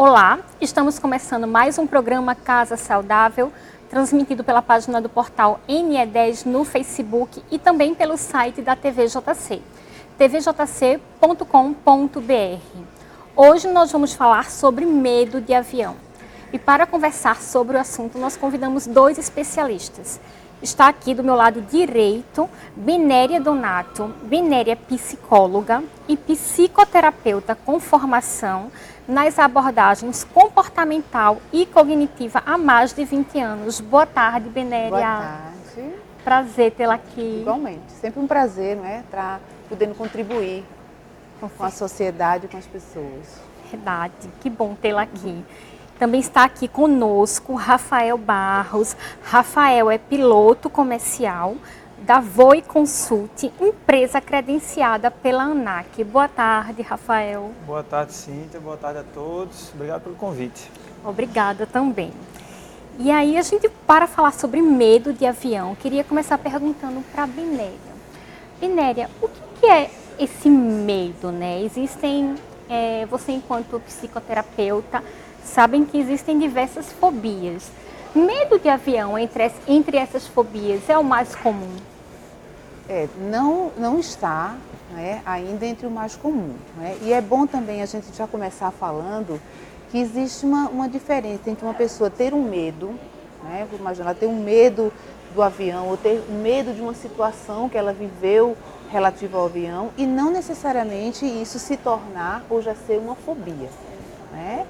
Olá, estamos começando mais um programa Casa Saudável, transmitido pela página do portal NE10 no Facebook e também pelo site da TVJC, tvjc.com.br. Hoje nós vamos falar sobre medo de avião. E para conversar sobre o assunto, nós convidamos dois especialistas. Está aqui do meu lado direito, Binéria Donato. Binéria é psicóloga e psicoterapeuta com formação nas abordagens comportamental e cognitiva há mais de 20 anos. Boa tarde, Binéria. Boa tarde. Prazer tê-la aqui. Igualmente. Sempre um prazer, não é? Estar podendo contribuir com a sociedade e com as pessoas. Verdade, que bom tê-la aqui. Também está aqui conosco Rafael Barros. Rafael é piloto comercial da Voe Consult, empresa credenciada pela ANAC. Boa tarde, Rafael. Boa tarde, Cíntia. Boa tarde a todos. Obrigado pelo convite. Obrigada também. E aí, para falar sobre medo de avião, queria começar perguntando para a Binéria. Binéria, o que é esse medo, né? Você enquanto psicoterapeuta, sabem que existem diversas fobias. Medo de avião, entre essas fobias, é o mais comum? Não está, né, ainda entre o mais comum. Né? E é bom também a gente já começar falando que existe uma diferença entre uma pessoa ter um medo, né, vou imaginar, ter um medo do avião ou ter medo de uma situação que ela viveu relativa ao avião e não necessariamente isso se tornar ou já ser uma fobia. Né?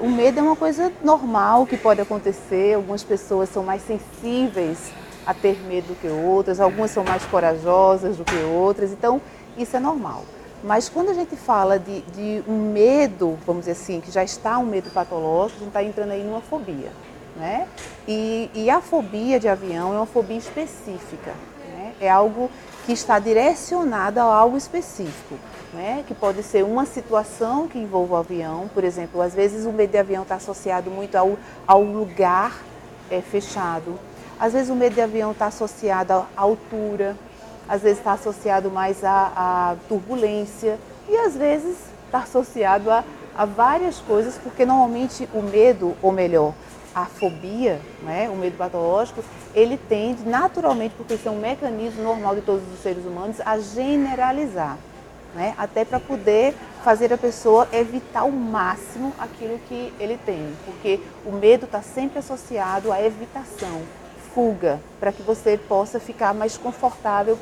O medo é uma coisa normal que pode acontecer, algumas pessoas são mais sensíveis a ter medo do que outras, algumas são mais corajosas do que outras, então isso é normal. Mas quando a gente fala de um medo, vamos dizer assim, que já está um medo patológico, a gente está entrando aí numa fobia. Né? E a fobia de avião é uma fobia específica, né? É algo que está direcionado a algo específico. Né, que pode ser uma situação que envolva o avião, por exemplo, às vezes o medo de avião está associado muito ao lugar fechado, às vezes o medo de avião está associado à altura, às vezes está associado mais à turbulência e às vezes está associado a várias coisas, porque normalmente o medo, ou melhor, a fobia, né, o medo patológico, ele tende naturalmente, porque isso é um mecanismo normal de todos os seres humanos, a generalizar. Né? Até para poder fazer a pessoa evitar ao máximo aquilo que ele tem, porque o medo está sempre associado à evitação, fuga, para que você possa ficar mais confortável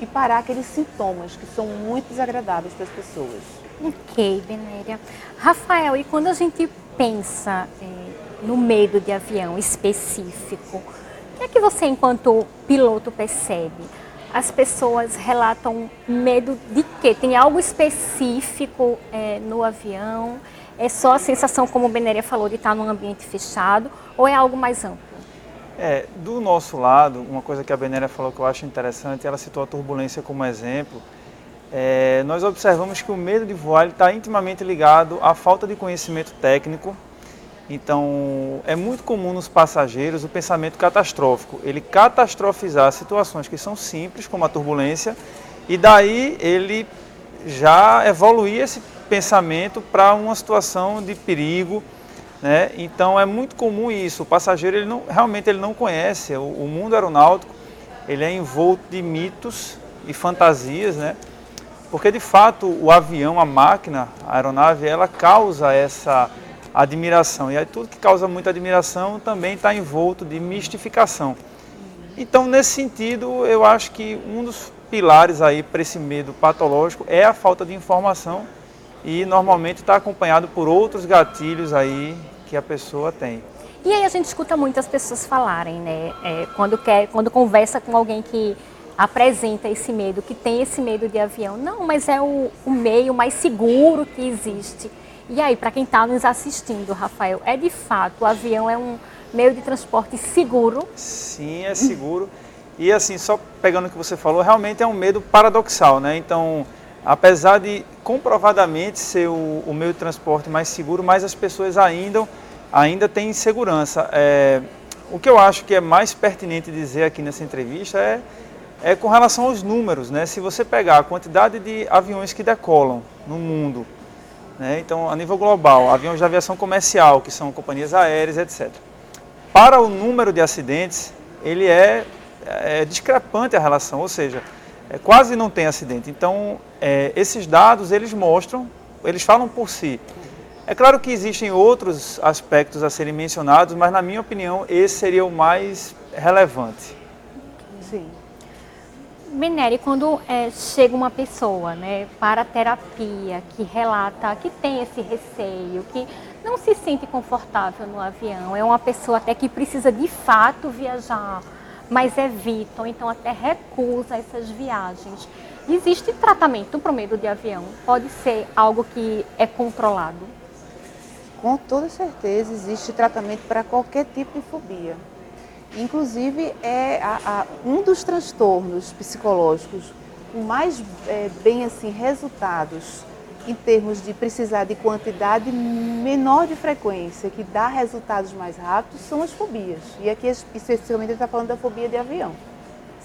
e parar aqueles sintomas que são muito desagradáveis para as pessoas. Ok, Binéria. Rafael, e quando a gente pensa no medo de avião específico, o que é que você, enquanto piloto, percebe? As pessoas relatam medo de quê? Tem algo específico no avião? É só a sensação, como o Binéria falou, de estar num ambiente fechado? Ou é algo mais amplo? Do nosso lado, uma coisa que a Binéria falou que eu acho interessante, ela citou a turbulência como exemplo. Nós observamos que o medo de voar está intimamente ligado à falta de conhecimento técnico. Então, é muito comum nos passageiros o pensamento catastrófico, ele catastrofizar situações que são simples, como a turbulência, e daí ele já evoluir esse pensamento para uma situação de perigo. Né? Então, é muito comum isso, o passageiro realmente ele não conhece, o mundo aeronáutico ele é envolto de mitos e fantasias, né? Porque de fato o avião, a máquina, a aeronave, ela causa essa admiração. E aí tudo que causa muita admiração também está envolto de mistificação. Então, nesse sentido, eu acho que um dos pilares aí para esse medo patológico é a falta de informação e normalmente está acompanhado por outros gatilhos aí que a pessoa tem. E aí a gente escuta muitas pessoas falarem, né? Quando conversa com alguém que apresenta esse medo, que tem esse medo de avião, não, mas é o meio mais seguro que existe. E aí, para quem está nos assistindo, Rafael, de fato, o avião é um meio de transporte seguro? Sim, é seguro. E assim, só pegando o que você falou, realmente é um medo paradoxal, né? Então, apesar de comprovadamente ser o meio de transporte mais seguro, mas as pessoas ainda têm insegurança. O que eu acho que é mais pertinente dizer aqui nessa entrevista é com relação aos números, né? Se você pegar a quantidade de aviões que decolam no mundo, né? Então, a nível global, aviões de aviação comercial, que são companhias aéreas, etc. Para o número de acidentes, ele é discrepante a relação, ou seja, quase não tem acidente. Então, esses dados, eles mostram, eles falam por si. É claro que existem outros aspectos a serem mencionados, mas, na minha opinião, esse seria o mais relevante. Sim. Meneri, quando chega uma pessoa, né, para a terapia, que relata que tem esse receio, que não se sente confortável no avião, é uma pessoa até que precisa de fato viajar, mas evita, ou então até recusa essas viagens. Existe tratamento para o medo de avião? Pode ser algo que é controlado? Com toda certeza existe tratamento para qualquer tipo de fobia. Inclusive, um dos transtornos psicológicos com mais bem assim, resultados em termos de precisar de quantidade menor de frequência, que dá resultados mais rápidos, são as fobias. E aqui especificamente ele está falando da fobia de avião,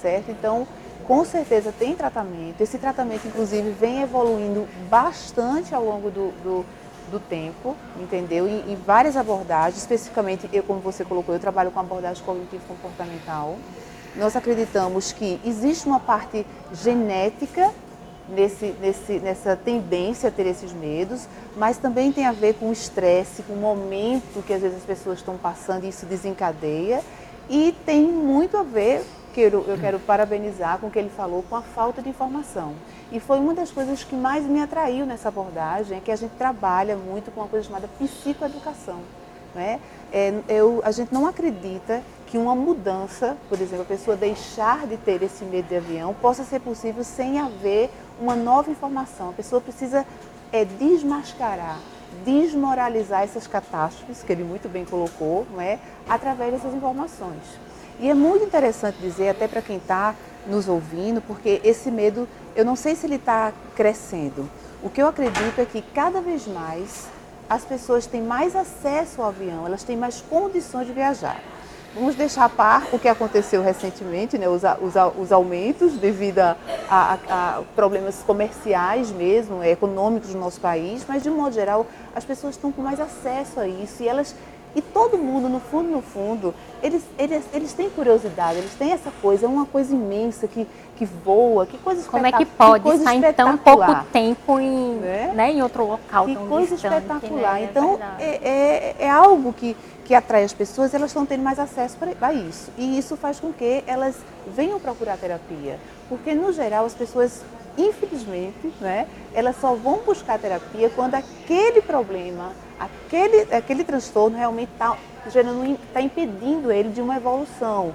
certo? Então, com certeza tem tratamento. Esse tratamento, inclusive, vem evoluindo bastante ao longo do tempo, entendeu? Em várias abordagens, especificamente, como você colocou, eu trabalho com abordagem cognitivo-comportamental. Nós acreditamos que existe uma parte genética nessa tendência a ter esses medos, mas também tem a ver com o estresse, com o momento que às vezes as pessoas estão passando e isso desencadeia. E tem muito a ver, eu quero parabenizar com o que ele falou, com a falta de informação. E foi uma das coisas que mais me atraiu nessa abordagem, é que a gente trabalha muito com uma coisa chamada psicoeducação, né? A gente não acredita que uma mudança, por exemplo, a pessoa deixar de ter esse medo de avião, possa ser possível sem haver uma nova informação. A pessoa precisa desmascarar, desmoralizar essas catástrofes, que ele muito bem colocou, não é? Através dessas informações. E é muito interessante dizer, até para quem está nos ouvindo, porque esse medo, eu não sei se ele está crescendo. O que eu acredito é que cada vez mais as pessoas têm mais acesso ao avião, elas têm mais condições de viajar. Vamos deixar a par o que aconteceu recentemente, né, os aumentos devido a problemas comerciais mesmo, econômicos no nosso país, mas de um modo geral as pessoas estão com mais acesso a isso e todo mundo, no fundo, eles têm curiosidade, eles têm essa coisa, é uma coisa imensa que voa, que coisa espetacular. Como é que pode estar em tão pouco tempo em outro local que tão coisa distante, espetacular. né? Então, é algo que atrai as pessoas, elas estão tendo mais acesso a isso. E isso faz com que elas venham procurar terapia. Porque, no geral, as pessoas, infelizmente, né, elas só vão buscar terapia quando aquele problema, aquele transtorno realmente está impedindo ele de uma evolução.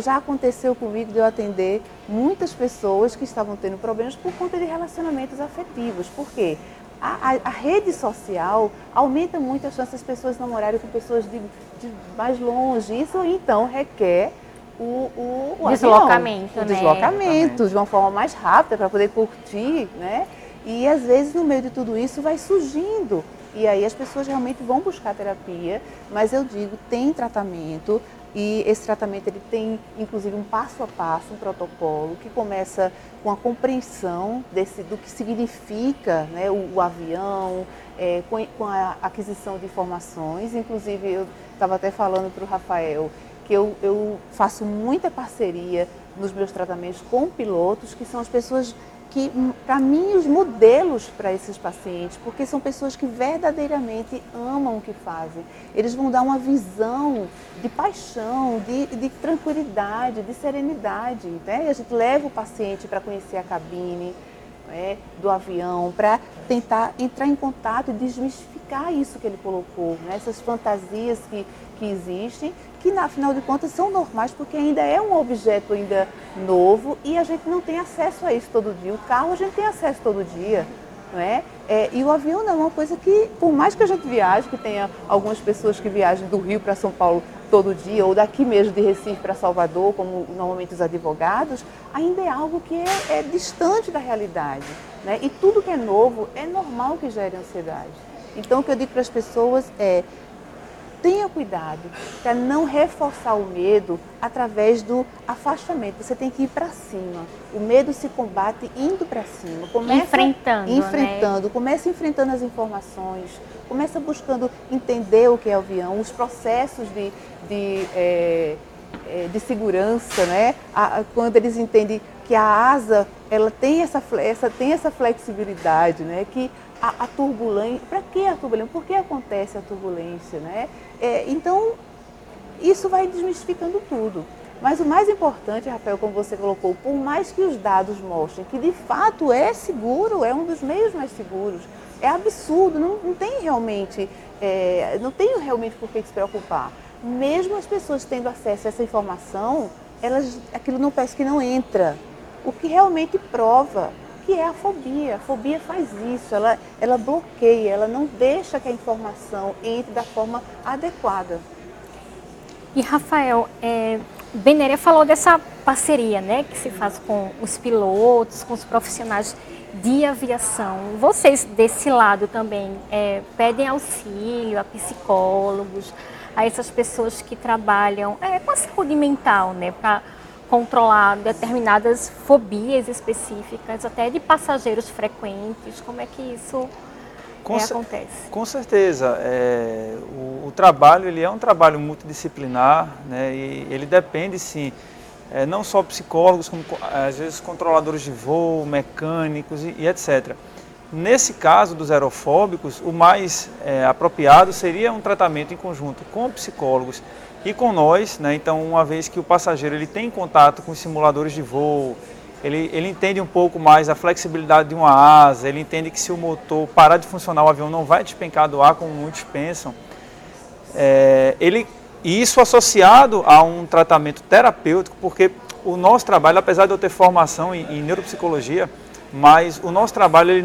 Já aconteceu comigo de eu atender muitas pessoas que estavam tendo problemas por conta de relacionamentos afetivos. Por quê? A rede social aumenta muito a chance das pessoas namorarem com pessoas de mais longe. Isso, então, requer o deslocamento, avião, o deslocamento de uma forma mais rápida para poder curtir, né? E, às vezes, no meio de tudo isso, vai surgindo. E aí as pessoas realmente vão buscar terapia, mas eu digo, tem tratamento. E esse tratamento ele tem, inclusive, um passo a passo, um protocolo que começa com a compreensão do que significa, né, o avião, com a aquisição de informações. Inclusive, eu estava até falando para o Rafael que eu faço muita parceria nos meus tratamentos com pilotos, que são as pessoas que, para mim, os modelos para esses pacientes, porque são pessoas que verdadeiramente amam o que fazem. Eles vão dar uma visão de paixão, de tranquilidade, de serenidade. Né? E a gente leva o paciente para conhecer a cabine, né, do avião, para tentar entrar em contato e desmistificar isso que ele colocou, né? Essas fantasias que existem, que, afinal de contas, são normais, porque ainda é um objeto ainda novo e a gente não tem acesso a isso todo dia. O carro a gente tem acesso todo dia, não é? E o avião não é uma coisa que, por mais que a gente viaje, que tenha algumas pessoas que viajam do Rio para São Paulo todo dia, ou daqui mesmo de Recife para Salvador, como normalmente os advogados, ainda é algo que é distante da realidade, né? E tudo que é novo é normal que gere ansiedade. Então, o que eu digo para as pessoas é: tenha cuidado para não reforçar o medo através do afastamento. Você tem que ir para cima. O medo se combate indo para cima. Enfrentando. Né? Começa enfrentando as informações, começa buscando entender o que é o avião, os processos de segurança, né? Quando eles entendem que a asa ela tem essa flexibilidade, né? Que a turbulência, para que a turbulência? Por que acontece a turbulência, né? Então, isso vai desmistificando tudo. Mas o mais importante, Rafael, como você colocou, por mais que os dados mostrem que de fato é seguro, é um dos meios mais seguros, é absurdo, não tem realmente por que se preocupar. Mesmo as pessoas tendo acesso a essa informação, aquilo não parece que não entra. O que realmente prova que é a fobia. A fobia faz isso, ela bloqueia, ela não deixa que a informação entre da forma adequada. E Rafael, Benéria falou dessa parceria, né, que se faz com os pilotos, com os profissionais de aviação. Vocês desse lado também pedem auxílio a psicólogos, a essas pessoas que trabalham com a saúde mental, né, para controlar determinadas fobias específicas, até de passageiros frequentes. Como é que isso acontece? Com certeza. O trabalho ele é um trabalho multidisciplinar, né, e ele depende, sim, não só psicólogos, como às vezes controladores de voo, mecânicos e etc. Nesse caso dos aerofóbicos, o mais apropriado seria um tratamento em conjunto com psicólogos e com nós, né? Então, uma vez que o passageiro ele tem contato com os simuladores de voo, ele entende um pouco mais a flexibilidade de uma asa, ele entende que se o motor parar de funcionar, o avião não vai despencar do ar, como muitos pensam. E isso associado a um tratamento terapêutico, porque o nosso trabalho, apesar de eu ter formação em neuropsicologia, mas o nosso trabalho ele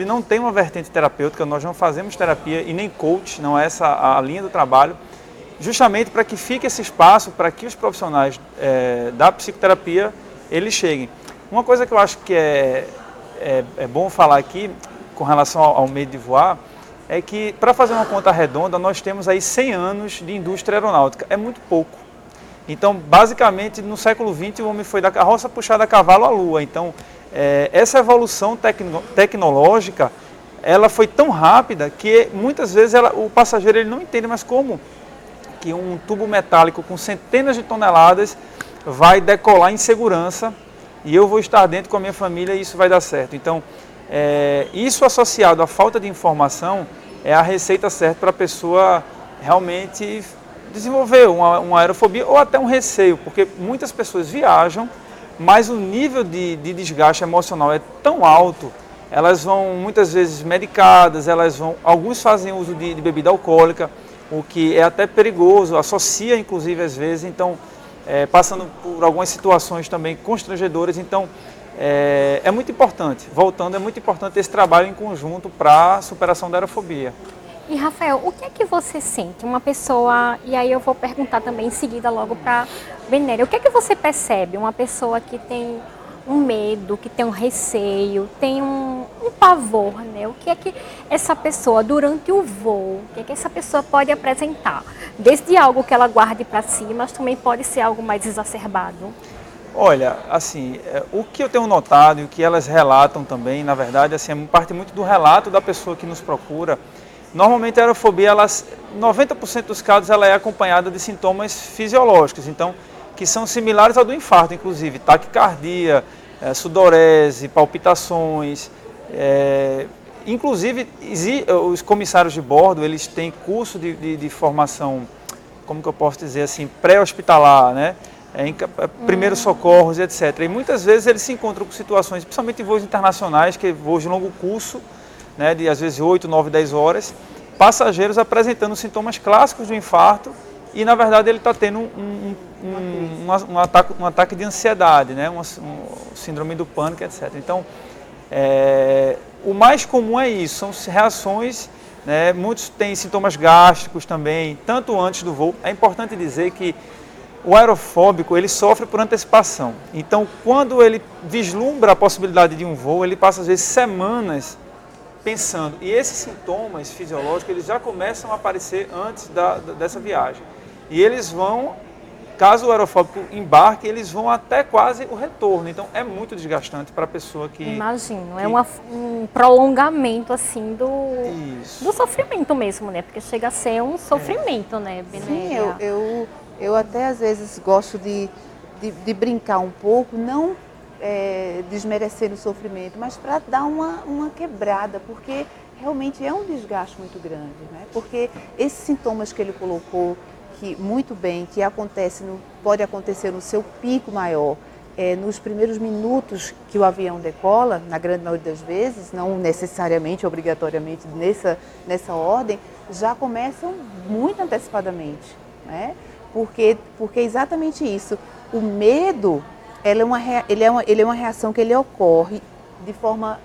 não tem uma vertente terapêutica, nós não fazemos terapia e nem coach, não é essa a linha do trabalho, justamente para que fique esse espaço para que os profissionais da psicoterapia eles cheguem. Uma coisa que eu acho que é bom falar aqui com relação ao medo de voar é que, para fazer uma conta redonda, nós temos aí 100 anos de indústria aeronáutica, é muito pouco. Então, basicamente, no século XX, o homem foi da carroça puxada a cavalo à lua. Então, essa evolução tecnológica, ela foi tão rápida que muitas vezes o passageiro ele não entende mais como que um tubo metálico com centenas de toneladas vai decolar em segurança e eu vou estar dentro com a minha família e isso vai dar certo. Então, isso associado à falta de informação é a receita certa para a pessoa realmente desenvolver uma aerofobia ou até um receio, porque muitas pessoas viajam, mas o nível de desgaste emocional é tão alto, elas vão muitas vezes medicadas, alguns fazem uso de bebida alcoólica, o que é até perigoso, associa inclusive às vezes, então passando por algumas situações também constrangedoras, então é muito importante, voltando, é muito importante esse trabalho em conjunto para a superação da aerofobia. E Rafael, o que é que você sente? Uma pessoa, e aí eu vou perguntar também em seguida logo para Benéria, o que é que você percebe? Uma pessoa que tem um medo, que tem um receio, tem um pavor, né? O que é que essa pessoa, durante o voo, o que é que essa pessoa pode apresentar? Desde algo que ela guarde para si, mas também pode ser algo mais exacerbado. Olha, assim, o que eu tenho notado e o que elas relatam também, na verdade, assim, parte muito do relato da pessoa que nos procura. Normalmente a aerofobia, 90% dos casos, ela é acompanhada de sintomas fisiológicos, então, que são similares ao do infarto, inclusive, taquicardia, sudorese, palpitações. Inclusive, os comissários de bordo, eles têm curso de formação, como que eu posso dizer assim, pré-hospitalar, né? Primeiros socorros, etc. E muitas vezes eles se encontram com situações, principalmente em voos internacionais, que é voos de longo curso, né, de às vezes 8, 9, 10 horas, passageiros apresentando sintomas clássicos do infarto e na verdade ele está tendo um ataque de ansiedade, né, um síndrome do pânico, etc. Então, o mais comum é isso, são reações, né, muitos têm sintomas gástricos também, tanto antes do voo. É importante dizer que o aerofóbico, ele sofre por antecipação. Então, quando ele vislumbra a possibilidade de um voo, ele passa às vezes semanas pensando. E esses sintomas fisiológicos, eles já começam a aparecer antes dessa viagem. E eles vão, caso o aerofóbico embarque, eles vão até quase o retorno. Então, é muito desgastante para a pessoa que... Imagino, é um prolongamento, assim, do sofrimento mesmo, né? Porque chega a ser um sofrimento, né, Benéria? Sim, eu até às vezes gosto de brincar um pouco, não desmerecendo o sofrimento, mas para dar uma quebrada, porque realmente é um desgaste muito grande, né? Porque esses sintomas que ele colocou, que muito bem, que pode acontecer no seu pico maior, nos primeiros minutos que o avião decola, na grande maioria das vezes, não necessariamente, obrigatoriamente nessa ordem, já começam muito antecipadamente, né? Porque é exatamente isso. O medo, ele é uma reação que ele ocorre de forma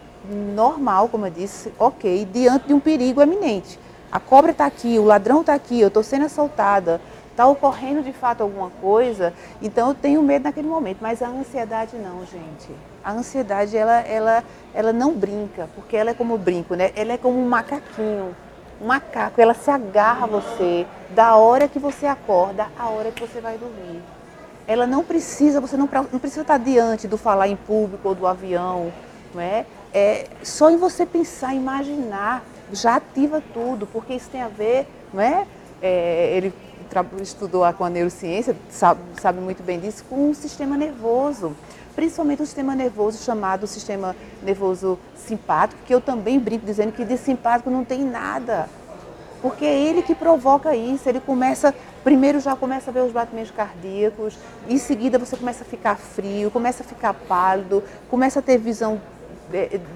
normal, como eu disse, ok, diante de um perigo eminente. A cobra está aqui, o ladrão está aqui, eu estou sendo assaltada, está ocorrendo de fato alguma coisa, então eu tenho medo naquele momento. Mas a ansiedade não, gente. A ansiedade, ela não brinca, porque ela é como eu brinco, né? Ela é como um macaquinho. Um macaco, ela se agarra a você da hora que você acorda à hora que você vai dormir. Ela não precisa, você não precisa estar diante do falar em público ou do avião, não é? Só em você pensar, imaginar, já ativa tudo, porque isso tem a ver, não é? Ele estudou com a neurociência, sabe muito bem disso, com o sistema nervoso. Principalmente o sistema nervoso chamado sistema nervoso simpático, que eu também brinco dizendo que de simpático não tem nada. Porque é ele que provoca isso, ele primeiro já começa a ver os batimentos cardíacos, em seguida você começa a ficar frio, começa a ficar pálido, começa a ter visão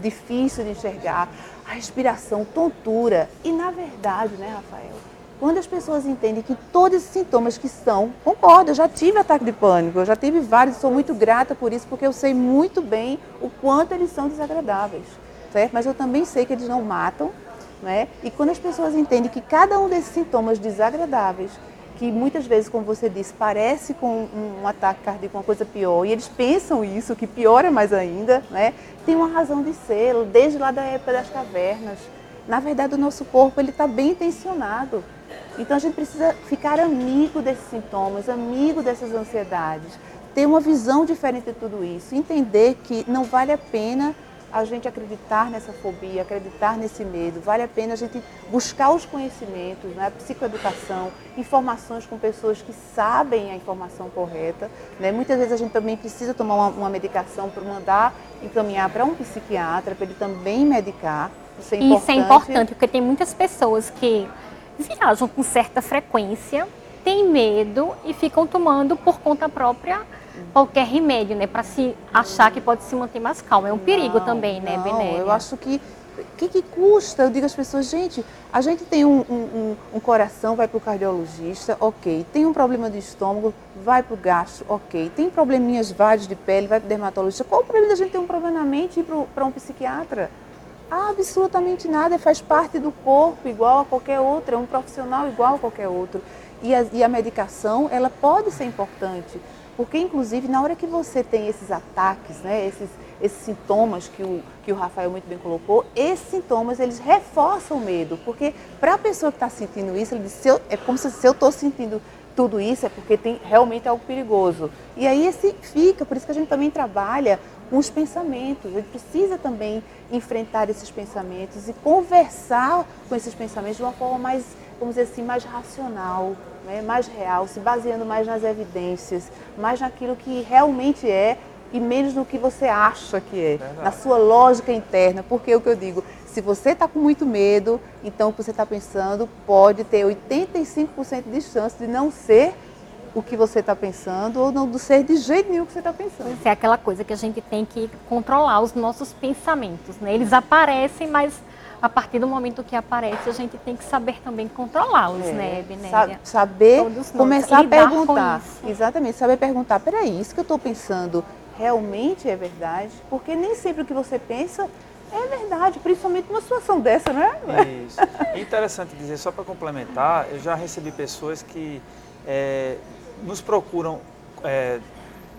difícil de enxergar, a respiração, tontura. E na verdade, né, Rafael, quando as pessoas entendem que todos esses sintomas concordo, eu já tive ataque de pânico, eu já tive vários, sou muito grata por isso, porque eu sei muito bem o quanto eles são desagradáveis, certo? Mas eu também sei que eles não matam, né? E quando as pessoas entendem que cada um desses sintomas desagradáveis, que muitas vezes, como você disse, parece com um ataque cardíaco, uma coisa pior, e eles pensam isso, que piora mais ainda, né? Tem uma razão de ser, desde lá da época das cavernas. Na verdade, o nosso corpo está bem intencionado. Então a gente precisa ficar amigo desses sintomas, amigo dessas ansiedades, ter uma visão diferente de tudo isso, entender que não vale a pena a gente acreditar nessa fobia, acreditar nesse medo, vale a pena a gente buscar os conhecimentos, né, a psicoeducação, informações com pessoas que sabem a informação correta, né? Muitas vezes a gente também precisa tomar uma medicação para encaminhar para um psiquiatra, para ele também medicar. Isso é importante, porque tem muitas pessoas que viajam com certa frequência, têm medo e ficam tomando por conta própria qualquer remédio, né? Para se achar que pode se manter mais calmo. É um perigo também, né, Benéria? Eu acho que custa? Eu digo às pessoas, gente, a gente tem um coração, vai para o cardiologista, ok. Tem um problema de estômago, vai para o gastro, ok. Tem probleminhas vários de pele, vai para o dermatologista. Qual o problema da gente ter um problema na mente e ir para um psiquiatra? Absolutamente nada, faz parte do corpo igual a qualquer outro, é um profissional igual a qualquer outro. E a medicação, ela pode ser importante, porque inclusive na hora que você tem esses ataques, né, esses sintomas que o Rafael muito bem colocou, esses sintomas eles reforçam o medo, porque para a pessoa que está sentindo isso, ele diz, é como se eu estou sentindo tudo isso, é porque tem realmente algo perigoso. E aí por isso que a gente também trabalha com os pensamentos, a gente precisa também enfrentar esses pensamentos e conversar com esses pensamentos de uma forma mais, vamos dizer assim, mais racional, né? Mais real, se baseando mais nas evidências, mais naquilo que realmente é e menos no que você acha que é, verdade, na sua lógica interna, porque é o que eu digo, se você está com muito medo, então o que você está pensando pode ter 85% de chance de não ser o que você está pensando ou não ser de jeito nenhum o que você está pensando. É aquela coisa que a gente tem que controlar os nossos pensamentos, né? Eles aparecem, mas a partir do momento que aparece, a gente tem que saber também controlá-los, né, Benéria? Saber começar a perguntar. Exatamente, saber perguntar, peraí, isso que eu estou pensando realmente é verdade? Porque nem sempre o que você pensa é verdade, principalmente numa situação dessa, não é? Isso. É interessante dizer, só para complementar, eu já recebi pessoas que nos procuram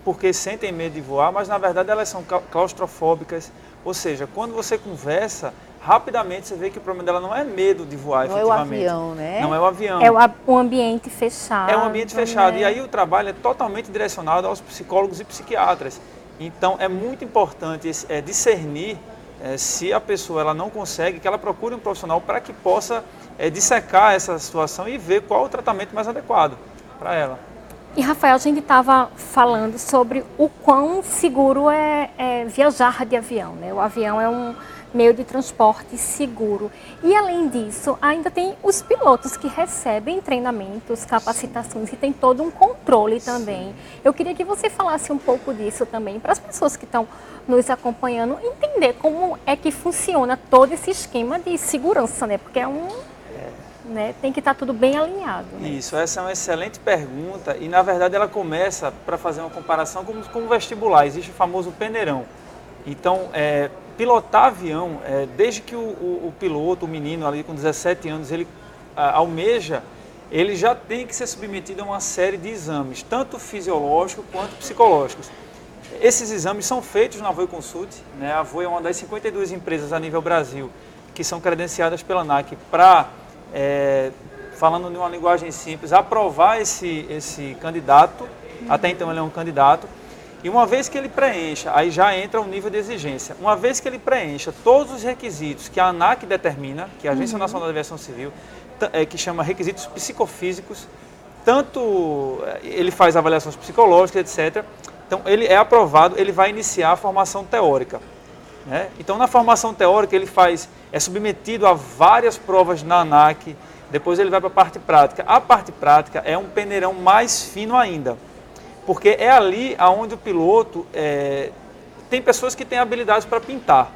porque sentem medo de voar, mas na verdade elas são claustrofóbicas. Ou seja, quando você conversa, rapidamente você vê que o problema dela não é medo de voar, Não efetivamente. é o avião, né? Não é o avião. É o ambiente fechado. É um ambiente fechado. Né? E aí o trabalho é totalmente direcionado aos psicólogos e psiquiatras. Então é muito importante discernir se a pessoa ela não consegue, que ela procure um profissional para que possa dissecar essa situação e ver qual o tratamento mais adequado para ela. E, Rafael, a gente estava falando sobre o quão seguro é viajar de avião, né? O avião é um meio de transporte seguro. E, além disso, ainda tem os pilotos que recebem treinamentos, capacitações e tem todo um controle também. Eu queria que você falasse um pouco disso também, para as pessoas que estão nos acompanhando, entender como é que funciona todo esse esquema de segurança, né? Porque né, tem que estar tudo bem alinhado. Né? Isso, essa é uma excelente pergunta e, na verdade, ela começa para fazer uma comparação com o vestibular. Existe o famoso peneirão. Então, pilotar avião, desde que o piloto, o menino ali com 17 anos, ele almeja, ele já tem que ser submetido a uma série de exames, tanto fisiológicos quanto psicológicos. Esses exames são feitos na Voe Consult, né? A Voe é uma das 52 empresas a nível Brasil que são credenciadas pela ANAC para, falando de uma linguagem simples, aprovar esse candidato. Até então ele é um candidato. E uma vez que ele preencha, aí já entra o nível de exigência. Uma vez que ele preencha todos os requisitos que a ANAC determina, que é a Agência Nacional da Aviação Civil, que chama requisitos psicofísicos, tanto ele faz avaliações psicológicas, etc. Então ele é aprovado, ele vai iniciar a formação teórica. Né? Então na formação teórica ele é submetido a várias provas na ANAC, depois ele vai para a parte prática. A parte prática é um peneirão mais fino ainda. Porque é ali onde o piloto tem pessoas que têm habilidades para pintar.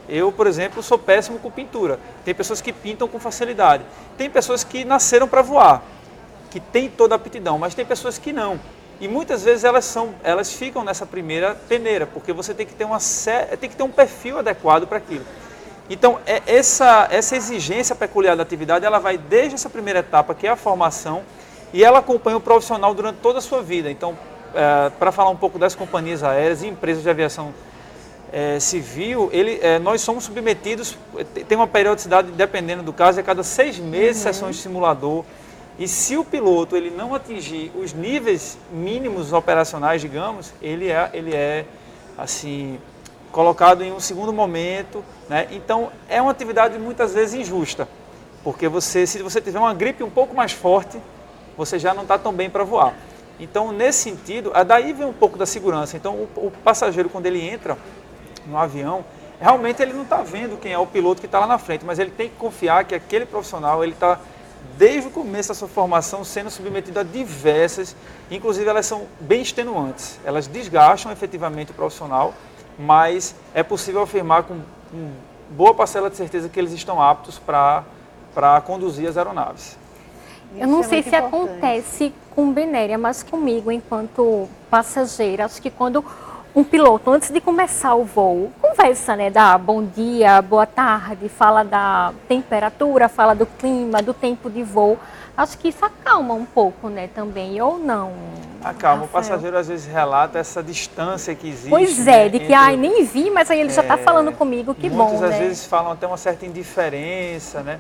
Eu, por exemplo, sou péssimo com pintura. Tem pessoas que pintam com facilidade. Tem pessoas que nasceram para voar, que têm toda a aptidão, mas tem pessoas que não. E muitas vezes elas ficam nessa primeira peneira, porque você tem que ter um perfil adequado para aquilo. Então, essa exigência peculiar da atividade, ela vai desde essa primeira etapa, que é a formação, e ela acompanha o profissional durante toda a sua vida. Então, para falar um pouco das companhias aéreas e empresas de aviação civil, nós somos submetidos, tem uma periodicidade, dependendo do caso, a cada 6 meses, sessões de simulador. E se o piloto ele não atingir os níveis mínimos operacionais, digamos, ele é assim, colocado em um segundo momento. Né? Então, é uma atividade muitas vezes injusta, porque se você tiver uma gripe um pouco mais forte, você já não está tão bem para voar. Então, nesse sentido, daí vem um pouco da segurança. Então, o passageiro, quando ele entra no avião, realmente ele não está vendo quem é o piloto que está lá na frente, mas ele tem que confiar que aquele profissional, ele está, desde o começo da sua formação, sendo submetido a diversas, inclusive elas são bem extenuantes. Elas desgastam efetivamente o profissional, mas é possível afirmar com boa parcela de certeza que eles estão aptos para conduzir as aeronaves. Eu não sei se acontece com Benéria, mas comigo, enquanto passageira, acho que quando um piloto, antes de começar o voo, conversa, né, dá bom dia, boa tarde, fala da temperatura, fala do clima, do tempo de voo, acho que isso acalma um pouco, né, também, ou não? Acalma, Rafael? o passageiro às vezes relata essa distância que existe. Pois né, de que, nem vi, mas aí ele já está falando comigo, que bom, muitas, né? às vezes falam até uma certa indiferença, né?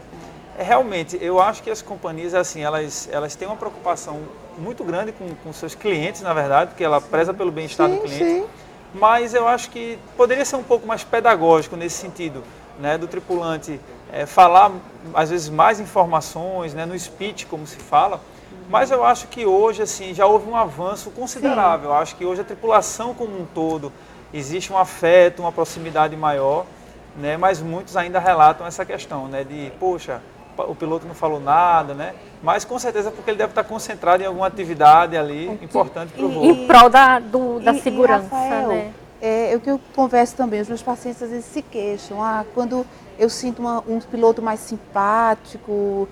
Realmente, eu acho que as companhias, assim, elas têm uma preocupação muito grande com seus clientes, na verdade, porque ela preza pelo bem-estar do cliente. Sim. Mas eu acho que poderia ser um pouco mais pedagógico nesse sentido, né, do tripulante falar, às vezes, mais informações, né, no speech, como se fala. Mas eu acho que hoje, assim, já houve um avanço considerável. Eu acho que hoje a tripulação como um todo, existe um afeto, uma proximidade maior, né, mas muitos ainda relatam essa questão, né, de, poxa, o piloto não falou nada, né? Mas com certeza porque ele deve estar concentrado em alguma atividade ali importante para o voo. Em prol da segurança, Rafael, né? É o que eu converso também, os meus pacientes às vezes se queixam. Quando eu sinto um piloto mais simpático,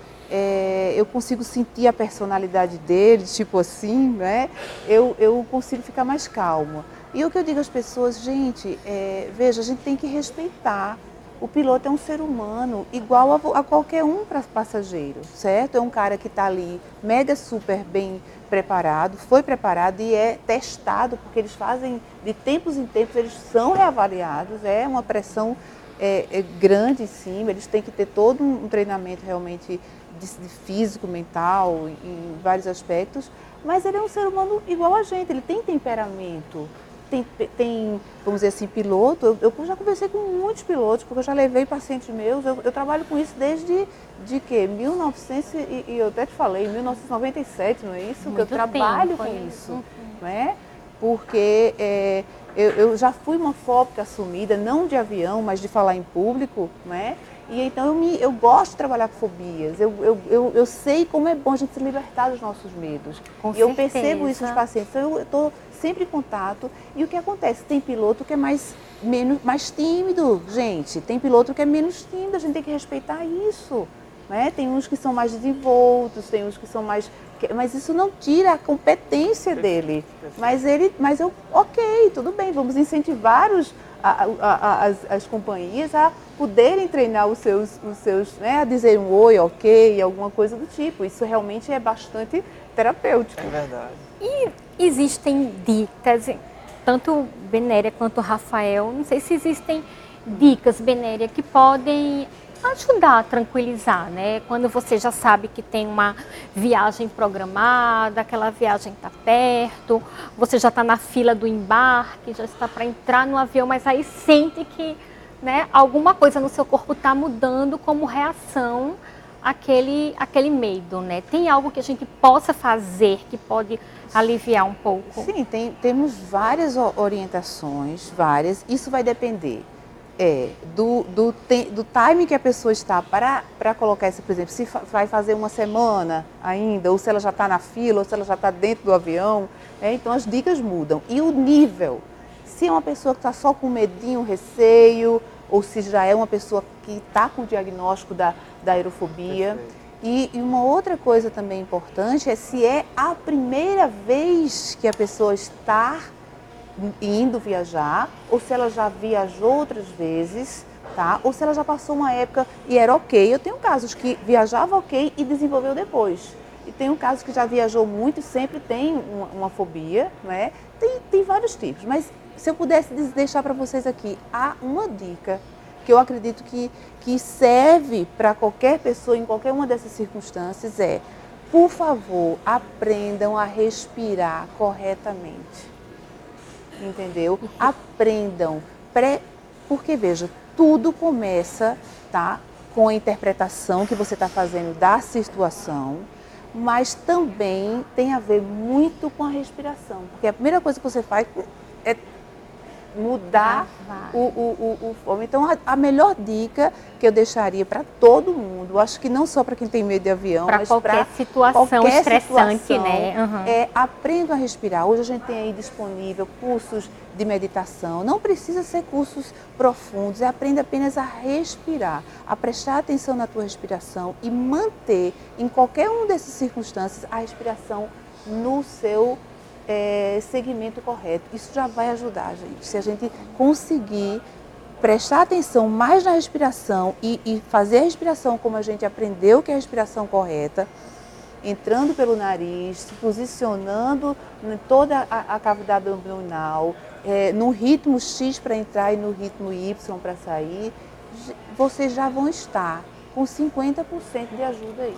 eu consigo sentir a personalidade dele, tipo assim, né? Eu consigo ficar mais calma. E o que eu digo às pessoas, gente, veja, a gente tem que respeitar o piloto é um ser humano igual a qualquer um passageiro, certo? É um cara que está ali mega super bem preparado, foi preparado e é testado, porque eles fazem, de tempos em tempos, eles são reavaliados, é uma pressão grande em cima, eles têm que ter todo um treinamento realmente de físico, mental, em vários aspectos, mas ele é um ser humano igual a gente, ele tem temperamento, tem vamos dizer assim, piloto. Eu já conversei com muitos pilotos, porque eu já levei pacientes meus, eu trabalho com isso desde de que? 1900, e eu até te falei, 1997, não é isso? Muito que eu trabalho tempo, com isso, Uhum. não é? Porque eu já fui uma fóbica assumida, não de avião, mas de falar em público, não é? E então eu gosto de trabalhar com fobias, eu sei como é bom a gente se libertar dos nossos medos. Com e eu certeza. percebo isso nos pacientes, então eu estou sempre em contato. E o que acontece? Tem piloto que é mais tímido, gente, tem piloto que é menos tímido, a gente tem que respeitar isso. Né? Tem uns que são mais desenvoltos, tem uns que são mais... Mas isso não tira a competência dele. Mas ok, tudo bem, vamos incentivar as companhias a poderem treinar os seus né, a dizer um oi, ok, alguma coisa do tipo. Isso realmente é bastante terapêutico. É verdade. E existem dicas, tanto Benéria quanto Rafael, não sei se existem dicas, Benéria, que podem ajudar a tranquilizar, né? Quando você já sabe que tem uma viagem programada, aquela viagem está perto, você já está na fila do embarque, já está para entrar no avião, mas aí sente que, né, alguma coisa no seu corpo está mudando como reação àquele medo, né? Tem algo que a gente possa fazer que pode aliviar um pouco? Sim, temos várias orientações, várias. Isso vai depender do time que a pessoa está para colocar esse, por exemplo, se vai fazer uma semana ainda, ou se ela já está na fila, ou se ela já está dentro do avião. Então as dicas mudam. E o nível, se é uma pessoa que está só com medinho, receio, ou se já é uma pessoa que está com o diagnóstico da aerofobia. E uma outra coisa também importante é se é a primeira vez que a pessoa está indo viajar, ou se ela já viajou outras vezes, tá? Ou se ela já passou uma época e era ok. Eu tenho casos que viajava ok e desenvolveu depois. E tenho casos que já viajou muito e sempre tem uma fobia, né? Tem vários tipos, mas se eu pudesse deixar para vocês aqui, há uma dica que eu acredito que serve para qualquer pessoa em qualquer uma dessas circunstâncias por favor, aprendam a respirar corretamente. Entendeu? Aprendam. Porque, veja, tudo começa, tá, com a interpretação que você está fazendo da situação, mas também tem a ver muito com a respiração. Porque a primeira coisa que você faz é mudar o fomo. Então, a melhor dica que eu deixaria para todo mundo, acho que não só para quem tem medo de avião, mas para qualquer situação estressante, né? Uhum. Aprendam a respirar. Hoje a gente tem aí disponível cursos de meditação. Não precisa ser cursos profundos, aprenda apenas a respirar, a prestar atenção na tua respiração e manter, em qualquer uma dessas circunstâncias, a respiração no seu segmento correto. Isso já vai ajudar, gente. Se a gente conseguir prestar atenção mais na respiração e fazer a respiração como a gente aprendeu que é a respiração correta, entrando pelo nariz, se posicionando em toda a cavidade abdominal, no ritmo X para entrar e no ritmo Y para sair, vocês já vão estar com 50% de ajuda aí.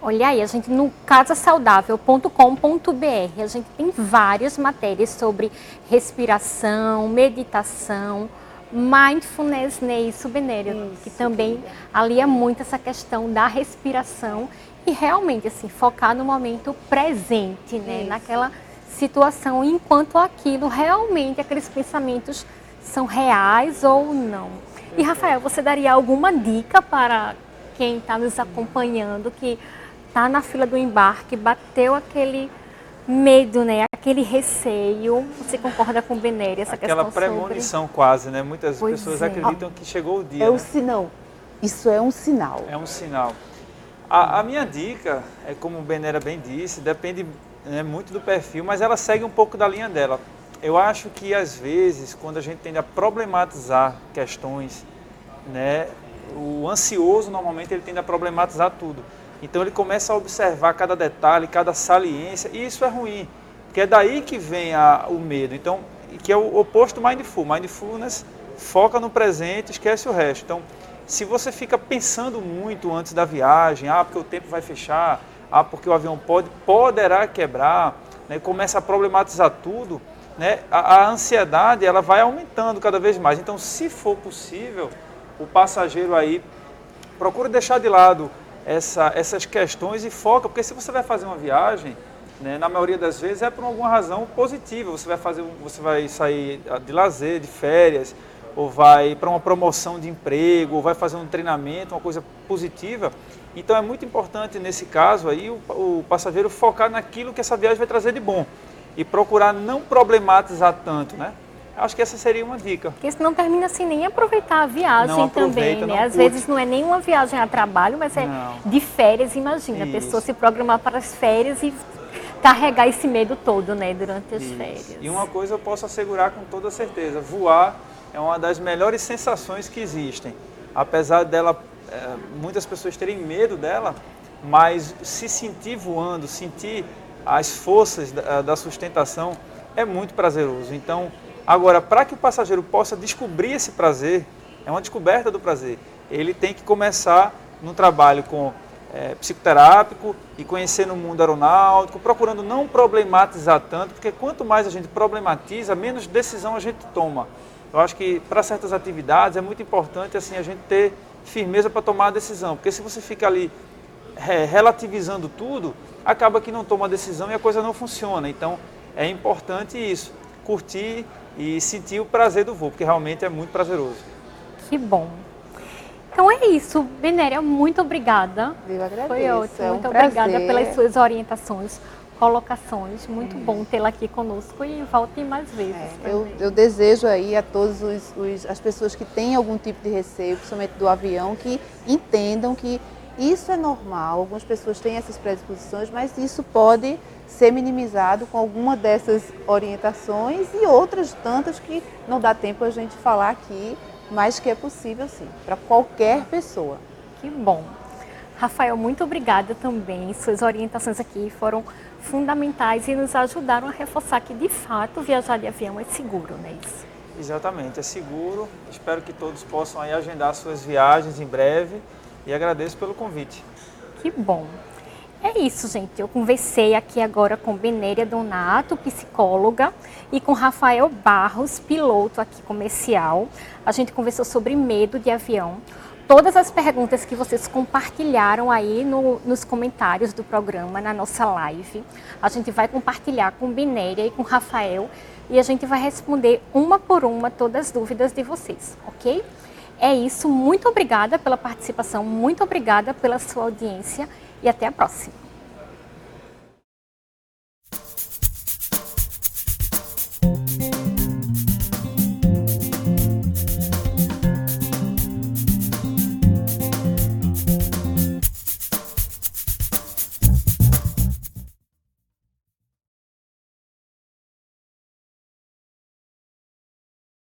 Olha aí, a gente no casasaudável.com.br, a gente tem várias matérias sobre respiração, meditação, mindfulness, né, isso, Benéria, que também alia muito essa questão da respiração e realmente, assim, focar no momento presente, né, naquela situação, enquanto aquilo realmente, aqueles pensamentos são reais ou não. E, Rafael, você daria alguma dica para quem está nos acompanhando, que está na fila do embarque, bateu aquele medo, né? Aquele receio? Você concorda com Benéria, essa aquela questão premonição quase, né? Muitas pessoas acreditam que chegou o dia. É o sinal. Isso é um sinal. É um sinal. A minha dica, como o Benéria bem disse, depende muito do perfil, mas ela segue um pouco da linha dela. Eu acho que às vezes, quando a gente tende a problematizar questões, né, o ansioso normalmente ele tende a problematizar tudo. Então ele começa a observar cada detalhe, cada saliência, e isso é ruim, porque é daí que vem o medo. Então, que é o oposto do mindful. Mindfulness foca no presente, esquece o resto. Então, se você fica pensando muito antes da viagem, porque o tempo vai fechar, porque o avião poderá quebrar, né, começa a problematizar tudo, né, a ansiedade ela vai aumentando cada vez mais. Então, se for possível, o passageiro aí procura deixar de lado essas questões e foca, porque se você vai fazer uma viagem, né, na maioria das vezes é por alguma razão positiva. Você vai sair de lazer, de férias, ou vai para uma promoção de emprego, ou vai fazer um treinamento, uma coisa positiva. Então é muito importante nesse caso aí o passageiro focar naquilo que essa viagem vai trazer de bom e procurar não problematizar tanto, né? Acho que essa seria uma dica. Porque senão termina sem nem aproveitar a viagem também, né? Às vezes não é nem uma viagem a trabalho, mas é de férias, imagina. A pessoa se programar para as férias e carregar esse medo todo, né, durante as férias. E uma coisa eu posso assegurar com toda certeza, voar é uma das melhores sensações que existem. Apesar dela, muitas pessoas terem medo dela, mas se sentir voando, sentir as forças da sustentação é muito prazeroso. Então, agora, para que o passageiro possa descobrir esse prazer, é uma descoberta do prazer, ele tem que começar no trabalho com psicoterápico e conhecer no mundo aeronáutico, procurando não problematizar tanto, porque quanto mais a gente problematiza, menos decisão a gente toma. Eu acho que para certas atividades é muito importante assim, a gente ter firmeza para tomar a decisão, porque se você fica ali relativizando tudo, acaba que não toma a decisão e a coisa não funciona. Então é importante isso, curtir e sentir o prazer do voo, porque realmente é muito prazeroso. Que bom. Então é isso, Benéria, muito obrigada. Eu agradeço. Foi ótimo, muito prazer. obrigada pelas suas orientações, colocações, muito bom tê-la aqui conosco e volte mais vezes. Eu desejo aí a todas as pessoas que têm algum tipo de receio, principalmente do avião, que entendam que isso é normal, algumas pessoas têm essas predisposições, mas isso pode ser minimizado com alguma dessas orientações e outras tantas que não dá tempo a gente falar aqui, mas que é possível sim, para qualquer pessoa. Que bom. Rafael, muito obrigada também. Suas orientações aqui foram fundamentais e nos ajudaram a reforçar que, de fato, viajar de avião é seguro, não é isso? Exatamente, é seguro. Espero que todos possam aí agendar suas viagens em breve e agradeço pelo convite. Que bom. É isso, gente. Eu conversei aqui agora com Benéria Donato, psicóloga, e com Rafael Barros, piloto aqui comercial. A gente conversou sobre medo de avião. Todas as perguntas que vocês compartilharam aí nos comentários do programa, na nossa live, a gente vai compartilhar com Benéria e com Rafael e a gente vai responder uma por uma todas as dúvidas de vocês, ok? É isso. Muito obrigada pela participação, muito obrigada pela sua audiência. E até a próxima!